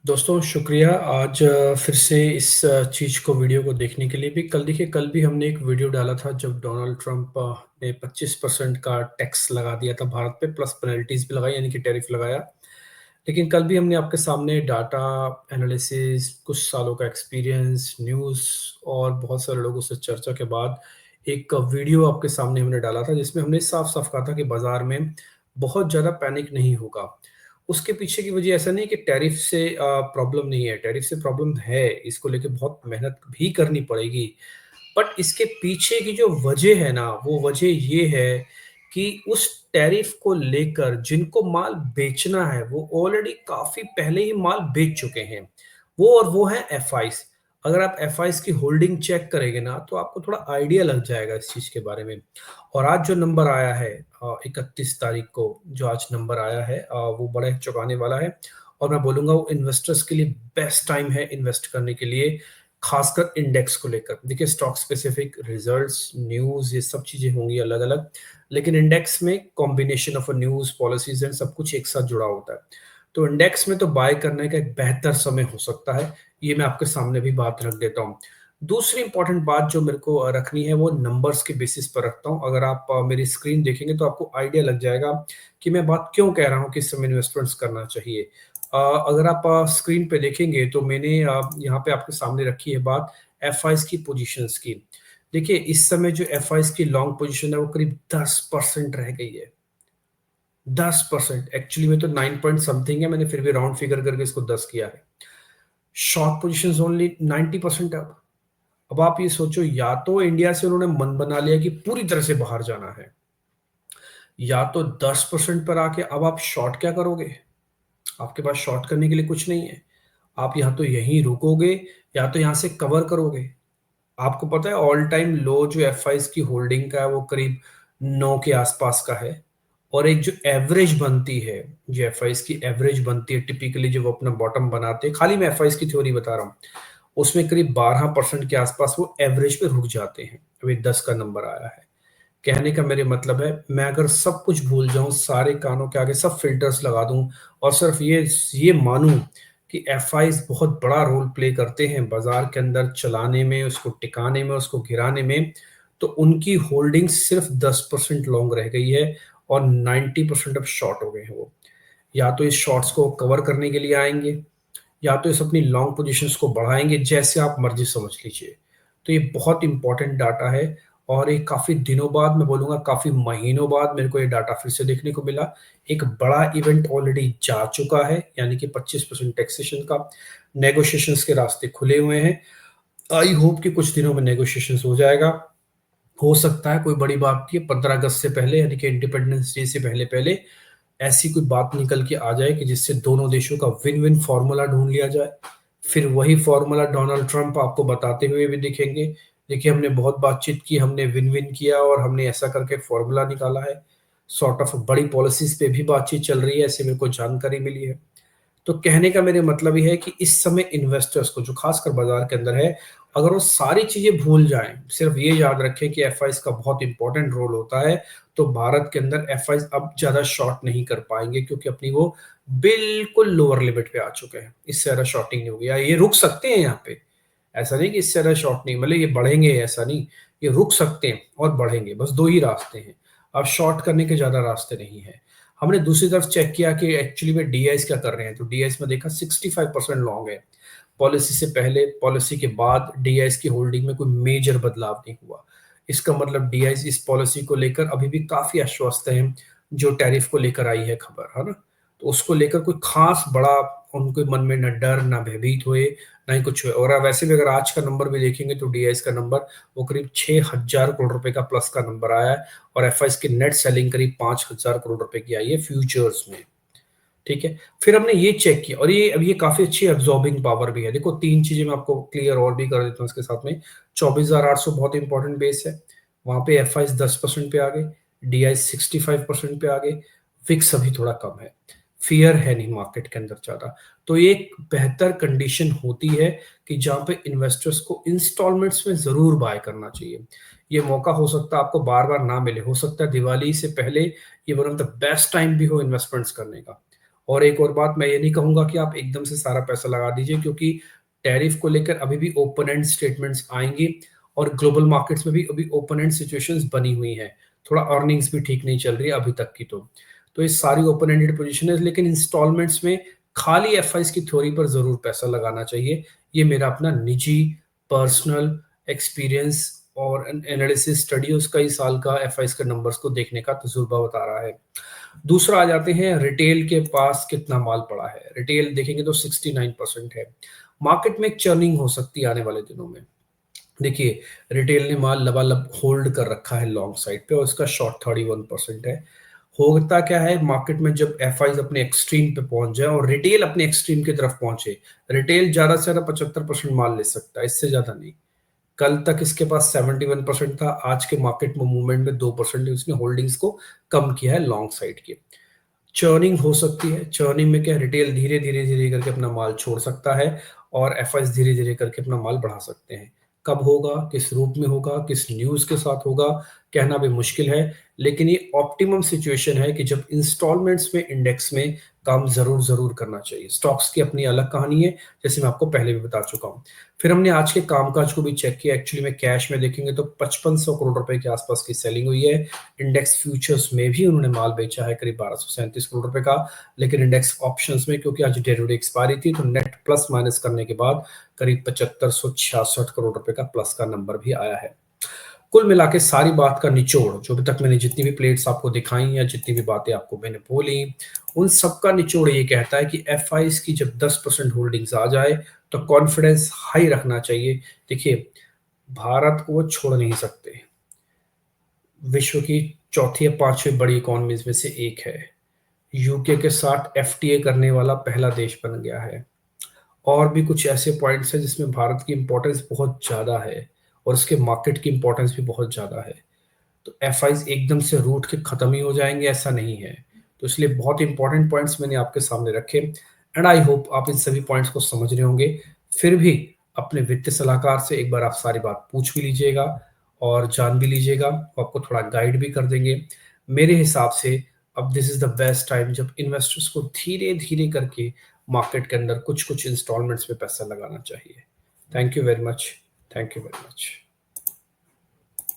दोस्तों शुक्रिया आज फिर से इस चीज़ को वीडियो को देखने के लिए भी। कल भी हमने एक वीडियो डाला था जब डोनाल्ड ट्रंप ने 25% का टैक्स लगा दिया था भारत पे, प्लस पेनल्टीज़ भी लगाई, यानी कि टैरिफ लगाया। लेकिन कल भी हमने आपके सामने डाटा एनालिसिस, कुछ सालों का एक्सपीरियंस, न्यूज़ और बहुत सारे लोगों से चर्चा के बाद एक वीडियो आपके सामने हमने डाला था जिसमें हमने साफ-साफ कहा था कि बाज़ार में बहुत ज़्यादा पैनिक नहीं होगा। उसके पीछे की वजह ऐसा नहीं है कि टैरिफ से प्रॉब्लम नहीं है, टैरिफ से प्रॉब्लम है, इसको लेके बहुत मेहनत भी करनी पड़ेगी। बट इसके पीछे की जो वजह है ना, वो वजह ये है कि उस टैरिफ को लेकर जिनको माल बेचना है, वो ऑलरेडी काफ़ी पहले ही माल बेच चुके हैं। वो हैं एफआईज़। अगर आप एफआईज़ की होल्डिंग चेक करेंगे ना, तो आपको थोड़ा आइडिया लग जाएगा इस चीज़ के बारे में। और आज जो नंबर आया है 31 तारीख को जो आज नंबर आया है वो बड़ा चौंकाने वाला है और मैं बोलूँगा वो इन्वेस्टर्स के लिए बेस्ट टाइम है इन्वेस्ट करने के लिए, खासकर इंडेक्स को लेकर। देखिए स्टॉक स्पेसिफिक रिजल्ट्स, न्यूज़ ये सब चीज़ें होंगी अलग-अलग, लेकिन इंडेक्स में combination of news, policies and सब कुछ एक साथ जुड़ा होता है। तो इंडेक्स में तो बाय करने का एक बेहतर समय हो सकता है, ये मैं आपके सामने भी बात रख देता हूँ। दूसरी इम्पोर्टेंट बात जो मेरे को रखनी है वो नंबर्स के बेसिस पर रखता हूँ। अगर आप मेरी स्क्रीन देखेंगे तो आपको आइडिया लग जाएगा कि मैं बात क्यों कह रहा हूँ कि इस समय इन्वेस्टमेंट्स करना चाहिए। अगर आप स्क्रीन पे देखेंगे तो मैंने यहाँ पे आपके सामने रखी है बात एफआईज़ की पोजीशंस की। देखिए इस समय जो एफआईज़ की लॉन्ग पोजीशन है वो करीब 10% रह गई है। 10% एक्चुअली में तो 9 पॉइंट समथिंग है, मैंने फिर भी राउंड फिगर करके इसको 10 किया है। शॉर्ट पोजीशंस ओनली 90% अब। अब आप ये सोचो, या तो इंडिया से उन्होंने मन बना लिया कि पूरी तरह से बाहर जाना है, या तो 10% पर आके अब आप शॉर्ट क्या करोगे? आपके पास शॉर्ट करने के लिए कुछ नहीं है। आप या तो यहीं रुकोगे या तो यहाँ से कवर करोगे। आपको पता है ऑल टाइम लो जो एफआईज़ की होल्डिंग का है वो करीब 9 के आसपास का है और एक जो एवरेज बनती है, जो एफआईज़ की एवरेज बनती है टिपिकली जो वो अपना बॉटम बनाते हैं, खाली मैं एफआईज़ की थ्योरी बता रहा हूँ, उसमें करीब 12% के आसपास वो एवरेज पे रुक जाते हैं। अभी 10 का नंबर आया है। कहने का मेरे मतलब है, मैं अगर सब कुछ भूल जाऊँ, सारे कानों के आगे सब फ़िल्टर्स लगा दूँ और सिर्फ़ ये मानूँ कि एफआईज़ बहुत बड़ा रोल प्ले करते हैं बाज़ार के अंदर चलाने में, उसको टिकाने में, उसको गिराने में, तो उनकी होल्डिंग सिर्फ़ 10% लॉन्ग रह गई है और 90% अब शॉर्ट हो गए हैं वो। या तो इस शॉर्ट्स को कवर करने के लिए आएँगे, या तो इस अपनी लॉन्ग पोजीशंस को बढ़ाएँगे, जैसे आप मर्ज़ी समझ लीजिए। तो ये बहुत इम्पोर्टेंट डाटा है और ये काफ़ी दिनों बाद, मैं बोलूँगा काफ़ी महीनों बाद मेरे को ये डाटा फिर से देखने को मिला। एक बड़ा इवेंट ऑलरेडी जा चुका है, यानी कि 25% टैक्सेशन का, नेगोशिएशंस के रास्ते खुले हुए हैं। आई होप कि कुछ दिनों में नेगोशिएशंस हो जाएगा। हो सकता है कोई बड़ी बात नहीं है, 15 अगस्त से पहले यानी कि इंडिपेंडेंस डे से पहले-पहले ऐसी कोई बात निकल के आ जाए कि जिससे दोनों देशों का विन-विन फ़ॉर्मूला ढूँढ लिया जाए। फिर वही फ़ॉर्मूला डोनाल्ड ट्रंप आपको बताते हुए भी दिखेंगे, देखिए हमने बहुत बातचीत की, हमने विन-विन किया और हमने ऐसा करके फ़ॉर्मूला निकाला है। सॉर्ट ऑफ बड़ी पॉलिसीज़ पे भी बातचीत चल रही है, ऐसी मेरे को जानकारी मिली है। तो कहने का मेरा मतलब ये है कि इस समय इन्वेस्टर्स को, जो खासकर बाजार के अंदर है, अगर वो सारी चीजें भूल जाएं, सिर्फ ये याद रखें कि एफआईज का बहुत इंपॉर्टेंट रोल होता है, तो भारत के अंदर एफआईज अब ज्यादा शॉर्ट नहीं कर पाएंगे क्योंकि अपनी वो बिल्कुल लोअर लिमिट पे आ चुके हैं। इससे ज्यादा शॉर्टिंग नहीं होगी, या ये रुक सकते हैं यहाँ पे। ऐसा नहीं कि इससे ज्यादा शॉर्ट नहीं, मतलब ये बढ़ेंगे ऐसा नहीं, ये रुक सकते हैं और बढ़ेंगे, बस दो ही रास्ते हैं। अब शॉर्ट करने के ज्यादा रास्ते नहीं है। हमने दूसरी तरफ चेक किया कि एक्चुअली में डीआईस क्या कर रहे हैं, तो डीआईस में देखा 65% लॉन्ग है। पॉलिसी से पहले, पॉलिसी के बाद डीआईस की होल्डिंग में कोई मेजर बदलाव नहीं हुआ। इसका मतलब डीआईस इस पॉलिसी को लेकर अभी भी काफी आश्वस्त है, जो टैरिफ को लेकर आई है खबर, है ना? तो उसको लेकर कोई खास बड़ा उनके मन में ना डर, ना भयभीत हुए, ना ही कुछ हुए। और वैसे भी अगर आज का नंबर भी देखेंगे तो डीआईएस का नंबर वो करीब 6,000 करोड़ रुपए का प्लस का नंबर आया है और एफआईएस की नेट सेलिंग करीब 5,000 करोड़ रुपए की आई है फ्यूचर्स में। ठीक है, फिर हमने ये चेक किया और ये अब ये काफी अच्छी एब्जॉर्बिंग पावर भी है। देखो तीन चीजें मैं आपको क्लियर और भी कर देता हूँ इसके साथ में। 24,800 बहुत इंपॉर्टेंट बेस है, वहां पे एफआईएस 10% पे आ गए, डीआई 65% पे आ गए, फिक्स अभी थोड़ा कम है, फियर है नहीं मार्केट के अंदर ज्यादा। तो ये एक बेहतर कंडीशन होती है कि जहां पे इन्वेस्टर्स को इंस्टॉलमेंट्स में जरूर बाय करना चाहिए। ये मौका हो सकता है आपको बार बार ना मिले, हो सकता है दिवाली से पहले ये one of the best time भी हो इन्वेस्टमेंट्स करने का। और एक और बात, मैं ये नहीं कहूँगा कि आप एकदम से सारा पैसा लगा दीजिए, क्योंकि टैरिफ को लेकर अभी भी ओपन एंड स्टेटमेंट्स आएँगी और ग्लोबल मार्केट्स में भी अभी ओपन एंड सिचुएशंस बनी हुई हैं। थोड़ा अर्निंग्स भी ठीक नहीं चल रही है अभी तक की तो। तो ये सारी ओपन एंडेड पोज़ीशन है, लेकिन इंस्टॉलमेंट्स में खाली एफआईज़ की थ्योरी पर ज़रूर पैसा लगाना चाहिए। ये मेरा अपना निजी पर्सनल एक्सपीरियंस और एनालिसिस स्टडी उस कई साल का एफआईज़ के नंबर्स को देखने का तजुर्बा बता रहा है। दूसरा आ जाते हैं, रिटेल के पास कितना माल पड़ा है। रिटेल देखेंगे तो 69% है। मार्केट में एक चर्निंग हो सकती है आने वाले दिनों में। देखिए, रिटेल ने माल लबालब होल्ड कर रखा है लॉन्ग साइड पे और उसका शॉर्ट 31% है। होता क्या है मार्केट में, जब एफआईज अपने एक्सट्रीम पे पहुंच जाए और रिटेल अपने एक्सट्रीम की तरफ पहुंचे, रिटेल ज्यादा से ज्यादा 75% माल ले सकता है, इससे ज्यादा नहीं। कल तक इसके पास 71% था, आज के मार्केट में मूवमेंट में 2% उसने होल्डिंग्स को कम किया है लॉन्ग साइड के। चर्निंग हो सकती है। चर्निंग में क्या, रिटेल धीरे धीरे धीरे करके अपना माल छोड़ सकता है और एफआईज धीरे धीरे करके अपना माल बढ़ा सकते हैं। कब होगा, किस रूप में होगा, किस न्यूज के साथ होगा, कहना भी मुश्किल है। लेकिन ये ऑप्टिमम सिचुएशन है कि जब इंस्टॉलमेंट्स में इंडेक्स में काम जरूर जरूर करना चाहिए। स्टॉक्स की अपनी अलग कहानी है, जैसे मैं आपको पहले भी बता चुका हूँ। फिर हमने आज के कामकाज को भी चेक किया। एक्चुअली में कैश में देखेंगे तो 5500 करोड़ रुपए के आसपास की सेलिंग हुई है। इंडेक्स फ्यूचर्स में भी उन्होंने माल बेचा है करीब 1237 करोड़ रुपए का। लेकिन इंडेक्स ऑप्शंस में, क्योंकि आज डेरिवेटिव एक्सपायरी थी, तो नेट प्लस माइनस करने के बाद करीब 7566 करोड़ रुपए का प्लस का नंबर भी आया है। कुल मिला के सारी बात का निचोड़, जो अभी तक मैंने जितनी भी प्लेट्स आपको दिखाई या जितनी भी बातें आपको मैंने बोली, उन सब का निचोड़ ये कहता है कि एफआईज की जब 10% होल्डिंग्स आ जाए तो कॉन्फिडेंस हाई रखना चाहिए। देखिए, भारत को वो छोड़ नहीं सकते। विश्व की चौथी या पांचवी बड़ी इकोनॉमीज में से एक है। यूके के साथ एफटीए करने वाला पहला देश बन गया है। और भी कुछ ऐसे पॉइंट्स हैं जिसमें भारत की इंपॉर्टेंस बहुत ज़्यादा है और उसके मार्केट की इंपॉर्टेंस भी बहुत ज़्यादा है। तो एफआईज एकदम से रूट के खत्म ही हो जाएंगे, ऐसा नहीं है। तो इसलिए बहुत इंपॉर्टेंट पॉइंट्स मैंने आपके सामने रखे एंड आई होप आप इन सभी पॉइंट्स को समझ रहे होंगे। फिर भी अपने वित्तीय सलाहकार से एक बार आप सारी बात पूछ भी लीजिएगा और जान भी लीजिएगा, वो आपको थोड़ा गाइड भी कर देंगे। मेरे हिसाब से अब this is the best time जब इन्वेस्टर्स को धीरे धीरे करके मार्केट के अंदर कुछ कुछ इंस्टॉलमेंट्स में पैसा लगाना चाहिए। Thank you very much. Thank you very much.